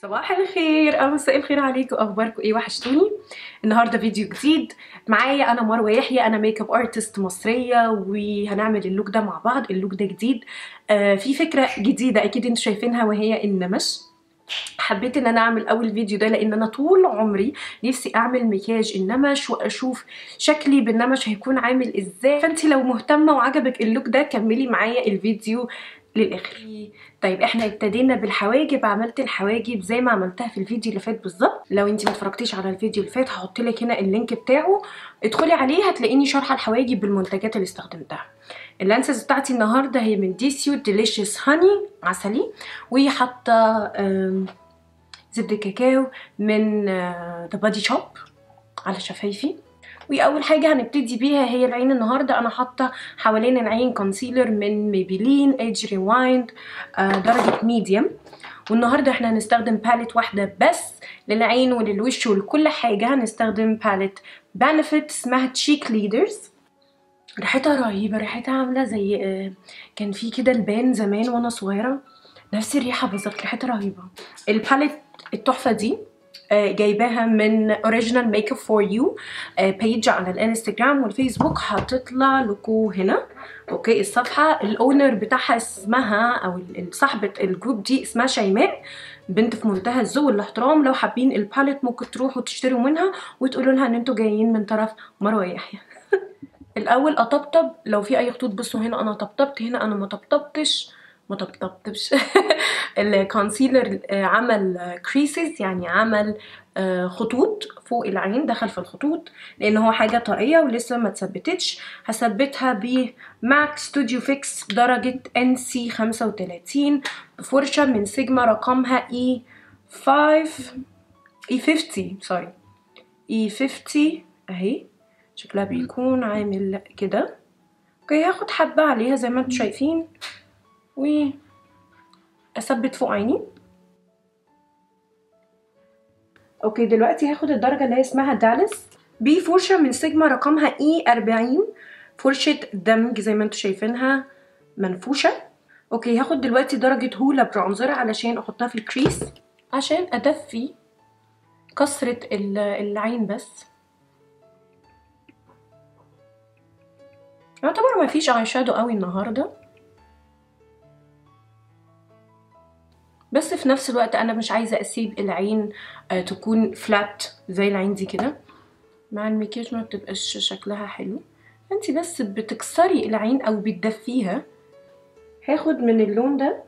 صباح الخير او مساء الخير عليكم، اخباركم ايه؟ وحشتوني. النهارده فيديو جديد معايا، انا مروه يحيى، انا ميك اب ارتست مصريه، وهنعمل اللوك ده مع بعض. اللوك ده جديد، في فكره جديده اكيد انتوا شايفينها، وهي النمش. حبيت ان انا اعمل اول فيديو ده لان انا طول عمري نفسي اعمل مكياج النمش واشوف شكلي بالنمش هيكون عامل ازاي. فانتي لو مهتمه وعجبك اللوك ده كملي معايا الفيديو للاخر. طيب احنا ابتدينا بالحواجب. عملت الحواجب زي ما عملتها في الفيديو اللي فات بالظبط. لو انتي ما اتفرجتيش على الفيديو اللي فات هحط لك هنا اللينك بتاعه، ادخلي عليه هتلاقيني شارحه الحواجب بالمنتجات اللي استخدمتها. اللانسز بتاعتي النهارده هي من ديسيو ديليشيس هاني عسلي، وحاطه زبدة كاكاو من ذا بادي شوب على شفايفي. واول حاجه هنبتدي بيها هي العين. النهارده انا حاطه حوالين العين كونسيلر من ميبيلين ايدج ريوايند درجه ميديوم. والنهارده احنا هنستخدم باليت واحده بس للعين وللوش ولكل حاجه. هنستخدم باليت بانفيت اسمها تشيك ليدرز. ريحتها رهيبه، ريحتها عامله زي كان في كده البان زمان وانا صغيره، نفس الريحه بالظبط، ريحتها رهيبه. الباليت التحفه دي جايباها من اوريجينال ميك اب فور يو بيج على الانستجرام والفيسبوك، هتطلع لكم هنا. اوكي، الصفحه الاونر بتاعها اسمها او صاحبه الجروب دي اسمها شيماء، بنت في منتهى الذوق والاحترام. لو حابين الباليت ممكن تروحوا تشتروا منها وتقولوا لها ان انتوا جايين من طرف مروه يحيى. الاول اطبطب لو في اي خطوط. بصوا هنا انا طبطبت، هنا انا ما طبطبتش الكونسيلر عمل كريسز، يعني عمل خطوط فوق العين، دخل في الخطوط لان هو حاجه طريه ولسه ما اتثبتتش. هثبتها بماك ستوديو فيكس درجه NC 35 بفرشه من سيجما رقمها E50 اهي. شكلها بيكون عامل كده. اوكي، هاخد حبه عليها زي ما انتم شايفين واثبت فوق عيني. اوكي، دلوقتي هاخد الدرجه اللي هي اسمها دالس بفرشه من سيجما رقمها E40، فرشه دمج زي ما انتم شايفينها منفوشه. اوكي، هاخد دلوقتي درجه هولا برونزر علشان احطها في الكريس عشان ادفي كسره العين. بس يعتبر ما فيش اي شادو قوي النهارده، بس في نفس الوقت انا مش عايزه اسيب العين تكون فلات زي العين دي كده. مع المكياج ما بتبقاش شكلها حلو، انتي بس بتكسري العين او بتدفيها. هاخد من اللون ده.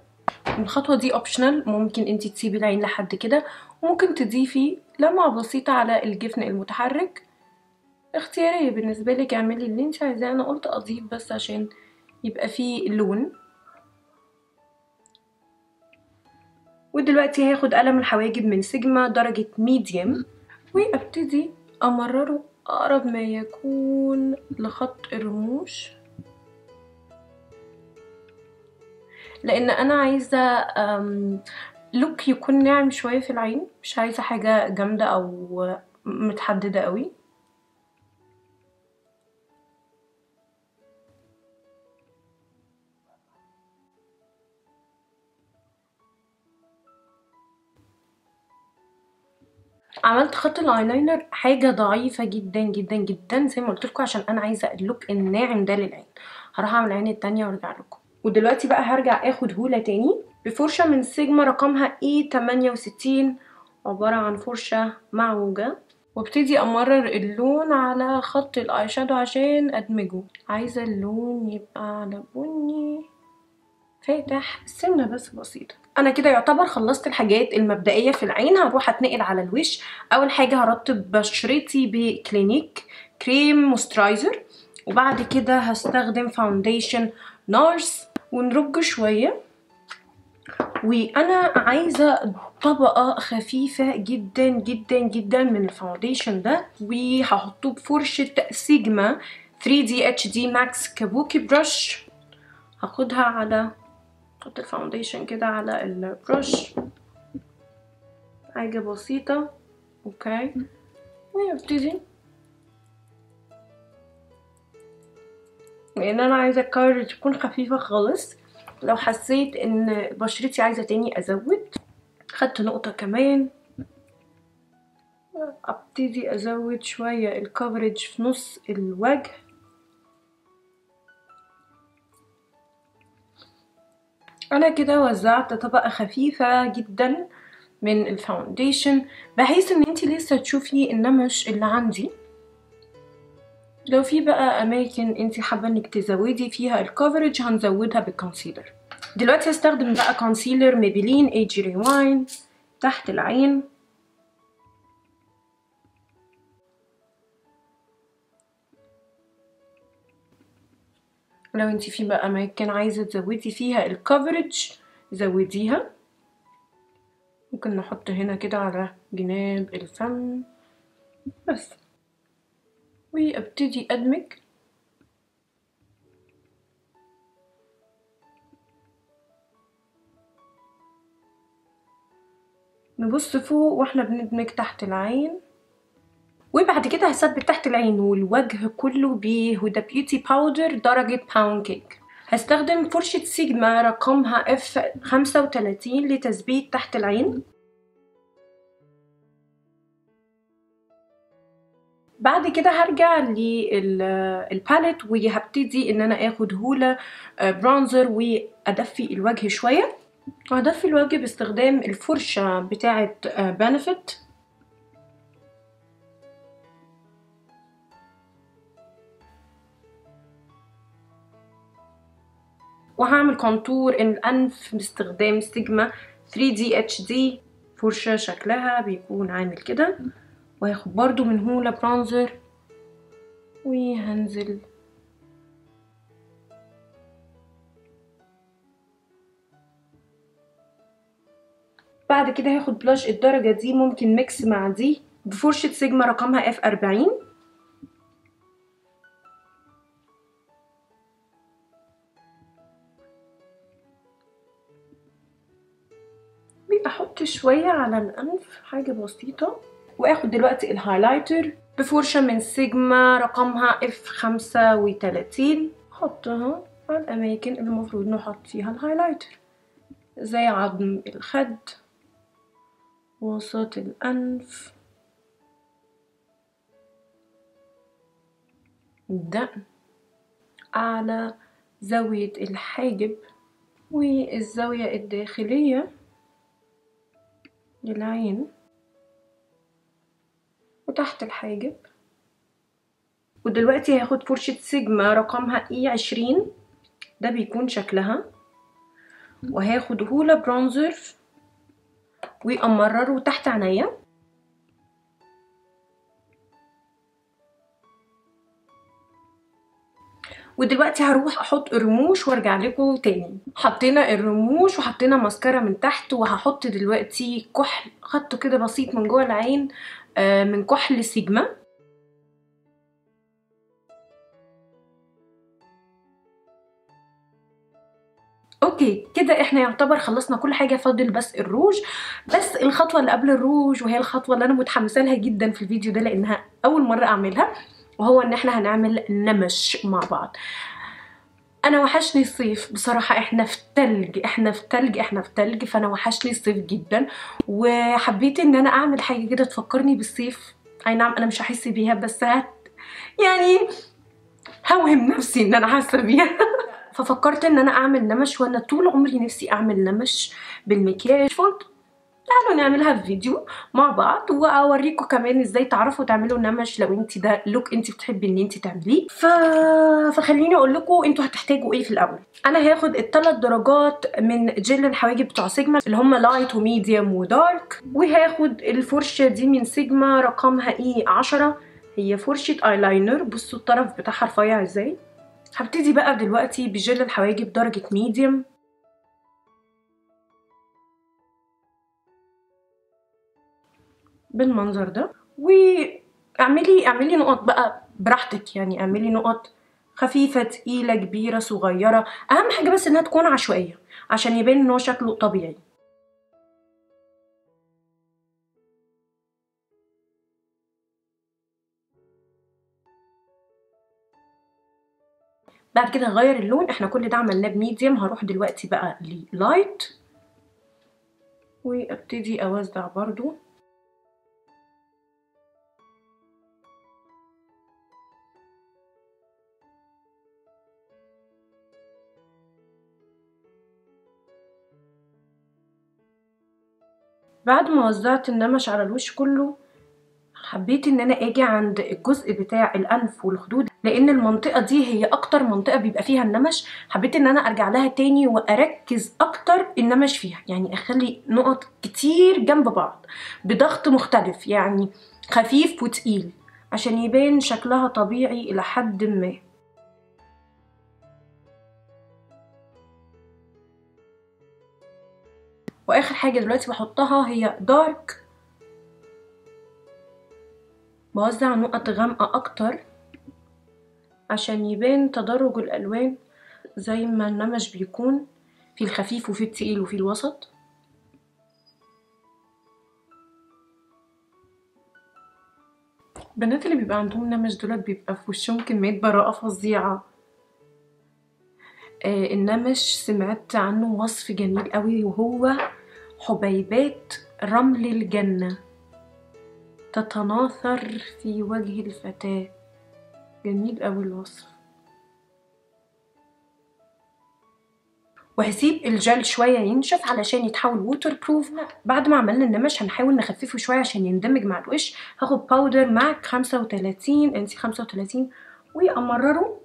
الخطوه دي اوبشنال، ممكن انتي تسيبي العين لحد كده وممكن تضيفي لمعه بسيطه على الجفن المتحرك، اختياريه بالنسبه لك، اعملي اللي انتي عايزاه. انا قلت اضيف بس عشان يبقى فيه لون. ودلوقتي هاخد قلم الحواجب من سيجما درجة ميديوم وابتدي امرره اقرب ما يكون لخط الرموش، لان انا عايزة لوك يكون ناعم شوية في العين، مش عايزة حاجة جامدة او متحددة قوي. عملت خط الايلاينر حاجه ضعيفه جدا جدا جدا زي ما قلت لكم، عشان انا عايزه اللوك الناعم ده للعين. هروح اعمل العين التانية وارجع لكم. ودلوقتي بقى هرجع اخد هوله تاني بفرشه من سيجما رقمها E68، عباره عن فرشه معوجه، وابتدي امرر اللون على خط الاي شادو عشان ادمجه. عايزه اللون يبقى على بني فاتح سنه بس بسيطه. انا كده يعتبر خلصت الحاجات المبدئيه في العين. هروح اتنقل على الوش. اول حاجه هرطب بشرتي بكلينيك كريم موسترايزر، وبعد كده هستخدم فاونديشن نارس ونرج شويه. وانا عايزه طبقه خفيفه جدا جدا جدا من الفاونديشن ده، وهحطه بفرشه سيجما 3D HD Max كابوكي برش. هاخدها على احط الفاونديشن كده على البرش، حاجه بسيطه. اوكي، وابتدي لان انا عايزه الكار تكون خفيفه خالص. لو حسيت ان بشرتي عايزه تاني ازود خدت نقطة كمان، ابتدي ازود شوية الكفرج في نص الوجه. انا كده وزعت طبقة خفيفة جدا من الفاونديشن بحيث ان انتي لسه تشوفي النمش اللي عندي. لو في بقى اماكن انتي حابة انك تزودي فيها الكفرج هنزودها بالكونسيلر. دلوقتي هستخدم بقى كونسيلر ميبلين ايج ريواين تحت العين. لو انتي في بقى اماكن عايزة تزودي فيها الكفرج زوديها. ممكن نحط هنا كده على جناب الفم بس، وابتدي ادمج. نبص فوق واحنا بندمج تحت العين، وبعد كده هثبت تحت العين والوجه كله بهدى بيوتي باودر درجة باوند كيك. هستخدم فرشة سيجما رقمها F35 لتثبيت تحت العين. بعد كده هرجع للباليت وهبتدي ان انا اخد هولة برونزر وادفي الوجه شوية، وهدفي الوجه باستخدام الفرشة بتاعة بنفيت. وهعمل كونتور الانف باستخدام سيجما 3D HD. فرشة شكلها بيكون عامل كده، وهاخد برضو من هولة برونزر وهنزل بعد كده هاخد بلاش الدرجة دي ممكن ميكس مع دي بفرشة سيجما رقمها F40. بحط شوية على الأنف حاجة بسيطة. واخد دلوقتي الهايلايتر بفرشة من سيجما رقمها F35. احطها على الأماكن اللي المفروض نحط فيها الهايلايتر، زي عظم الخد، وسط الأنف، الدقن، على زاوية الحاجب والزاوية الداخلية للعين، وتحت الحاجب. ودلوقتي هاخد فرشة سيجما رقمها E20، ده بيكون شكلها، وهاخد هولة برونزر وامرره تحت عينيا. ودلوقتي هروح احط الرموش وارجع لكم تاني. حطينا الرموش وحطينا ماسكارا من تحت، وهحط دلوقتي كحل خط كده بسيط من جوه العين من كحل سيجما. اوكي كده احنا يعتبر خلصنا كل حاجه، فاضل بس الروج. بس الخطوه اللي قبل الروج وهي الخطوه اللي انا متحمسه لها جدا في الفيديو ده لانها اول مره اعملها، وهو ان احنا هنعمل نمش مع بعض. انا وحشني الصيف بصراحه، احنا في تلج احنا في تلج، فانا وحشني الصيف جدا، وحبيت ان انا اعمل حاجه كده تفكرني بالصيف. اي نعم انا مش هحس بيها بس يعني هوهم نفسي ان انا حاسه بيها. ففكرت ان انا اعمل نمش، وانا طول عمري نفسي اعمل نمش بالمكياج، فقلت تعالوا نعملها في فيديو مع بعض واوريكم كمان ازاي تعرفوا تعملوا نمش لو انت ده لوك انت بتحبي ان انت تعمليه. فخليني اقول لكم انتوا هتحتاجوا ايه في الاول. انا هاخد الثلاث درجات من جل الحواجب بتوع سيجما اللي هم لايت وميديوم ودارك، وهاخد الفرشه دي من سيجما رقمها E10. هي فرشه ايلاينر، بصوا الطرف بتاعها رفيع ازاي. هبتدي بقى دلوقتي بجل الحواجب درجه ميديوم بالمنظر ده، واعملي نقط بقى براحتك، يعني اعملي نقط خفيفه تقيله كبيره صغيره، اهم حاجه بس انها تكون عشوائيه عشان يبان ان هو شكله طبيعي. بعد كده هغير اللون، احنا كل ده عملناه بميديوم، هروح دلوقتي بقى للايت. وابتدي اوزع برضو. بعد ما وزعت النمش على الوش كله، حبيت ان انا اجي عند الجزء بتاع الانف والخدود، لان المنطقه دي هي اكتر منطقه بيبقى فيها النمش. حبيت ان انا ارجع لها تاني واركز اكتر النمش فيها، يعني اخلي نقط كتير جنب بعض بضغط مختلف، يعني خفيف وتقيل، عشان يبان شكلها طبيعي الى حد ما. واخر حاجه دلوقتي بحطها هي دارك، بوزع نقط غامقه اكتر عشان يبان تدرج الالوان زي ما النمش بيكون في الخفيف وفي التقيل وفي الوسط. البنات اللي بيبقى عندهم نمش دولت بيبقى في وشهم كمية براءة فظيعة. النمش سمعت عنه وصف جميل قوي، وهو حبيبات رمل الجنة تتناثر في وجه الفتاة. جميل قوي الوصف. وهسيب الجل شويه ينشف علشان يتحول ووتر بروف. بعد ما عملنا النمش هنحاول نخففه شويه عشان يندمج مع الوش. هاخد باودر ماك 35 انسي 35 وامرره.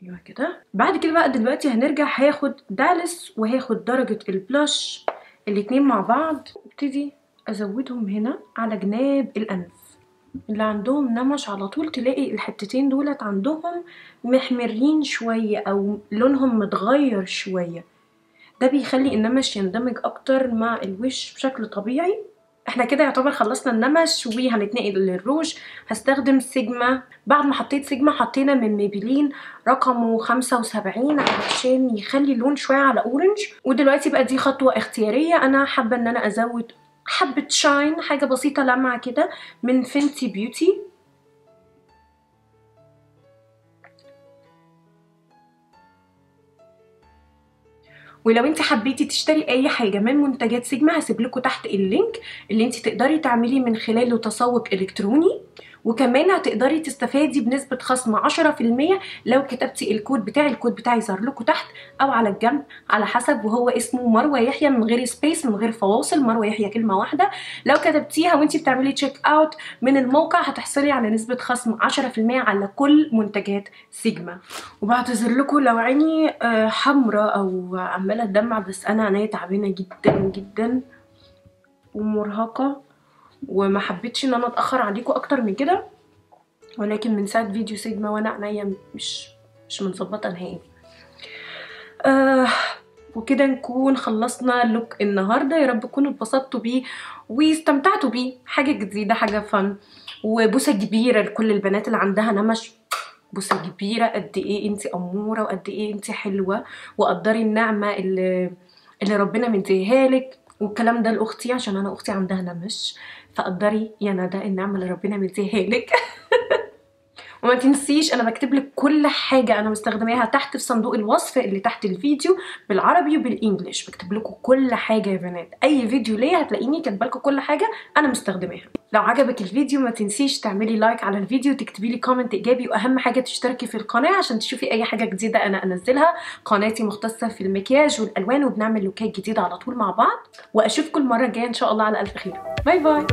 ايوه كده. بعد كده بقى دلوقتي هنرجع هاخد دالس وهاخد درجه البلاش الاتنين مع بعض، وابتدي ازودهم هنا على جناب الانف. اللي عندهم نمش على طول تلاقي الحتتين دولت عندهم محمرين شوية او لونهم متغير شوية، ده بيخلي النمش يندمج اكتر مع الوش بشكل طبيعي. احنا كده يعتبر خلصنا النمش وهنتنقل للروج. هستخدم سيجما. بعد ما حطيت سيجما حطينا من ميبلين رقمه 75 علشان يخلي اللون شوية على اورنج. ودلوقتي بقى دي خطوة اختيارية، انا حابة ان انا ازود حبة شاين، حاجة بسيطة لمعة كده من فينتي بيوتي. ولو انت حبيتي تشتري اي حاجه من منتجات سيجما هسيب لكم تحت اللينك اللي انت تقدري تعملي من خلاله تسوق الكتروني، وكمان هتقدري تستفادي بنسبه خصم 10% لو كتبتي الكود بتاعي. الكود بتاعي ظهر لكم تحت او على الجنب على حسب، وهو اسمه مروه يحيى من غير سبيس من غير فواصل، مروه يحيى كلمه واحده. لو كتبتيها وانت بتعملي تشيك اوت من الموقع هتحصلي على نسبه خصم 10% على كل منتجات سيجما. وبعتذر لكم لو عيني حمراء او عماله تدمع، بس انا عينيا تعبانه جدا جدا ومرهقه، وما حبيتش ان انا اتاخر عليكم اكتر من كده، ولكن من ساعه فيديو سيجما وانا عينيا مش متظبطه نهائي. وكده نكون خلصنا لوك النهارده. يا رب تكونوا اتبسطتوا بيه واستمتعتوا بيه، حاجه جديده حاجه فن. وبوسه كبيره لكل البنات اللي عندها نمش، بوسه كبيره قد ايه انتي اموره وقد ايه انتي حلوه، وقدري النعمه اللي ربنا مديها لك. والكلام ده لاختي عشان انا اختي عندها نمش، فقدري يا ندى النعمه اللي ربنا مديها لك. وما تنسيش انا بكتب لك كل حاجه انا مستخدماها تحت في صندوق الوصف اللي تحت الفيديو بالعربي وبالانجلش. بكتب لكم كل حاجه يا بنات، اي فيديو ليا هتلاقيني كاتبه لكم كل حاجه انا مستخدماها. لو عجبك الفيديو ما تنسيش تعملي لايك على الفيديو، تكتبي لي كومنت ايجابي، واهم حاجه تشتركي في القناه عشان تشوفي اي حاجه جديده انا انزلها. قناتي مختصه في المكياج والالوان، وبنعمل لوكات جديده على طول مع بعض. واشوفكم المره الجايه ان شاء الله على الف خير. باي باي.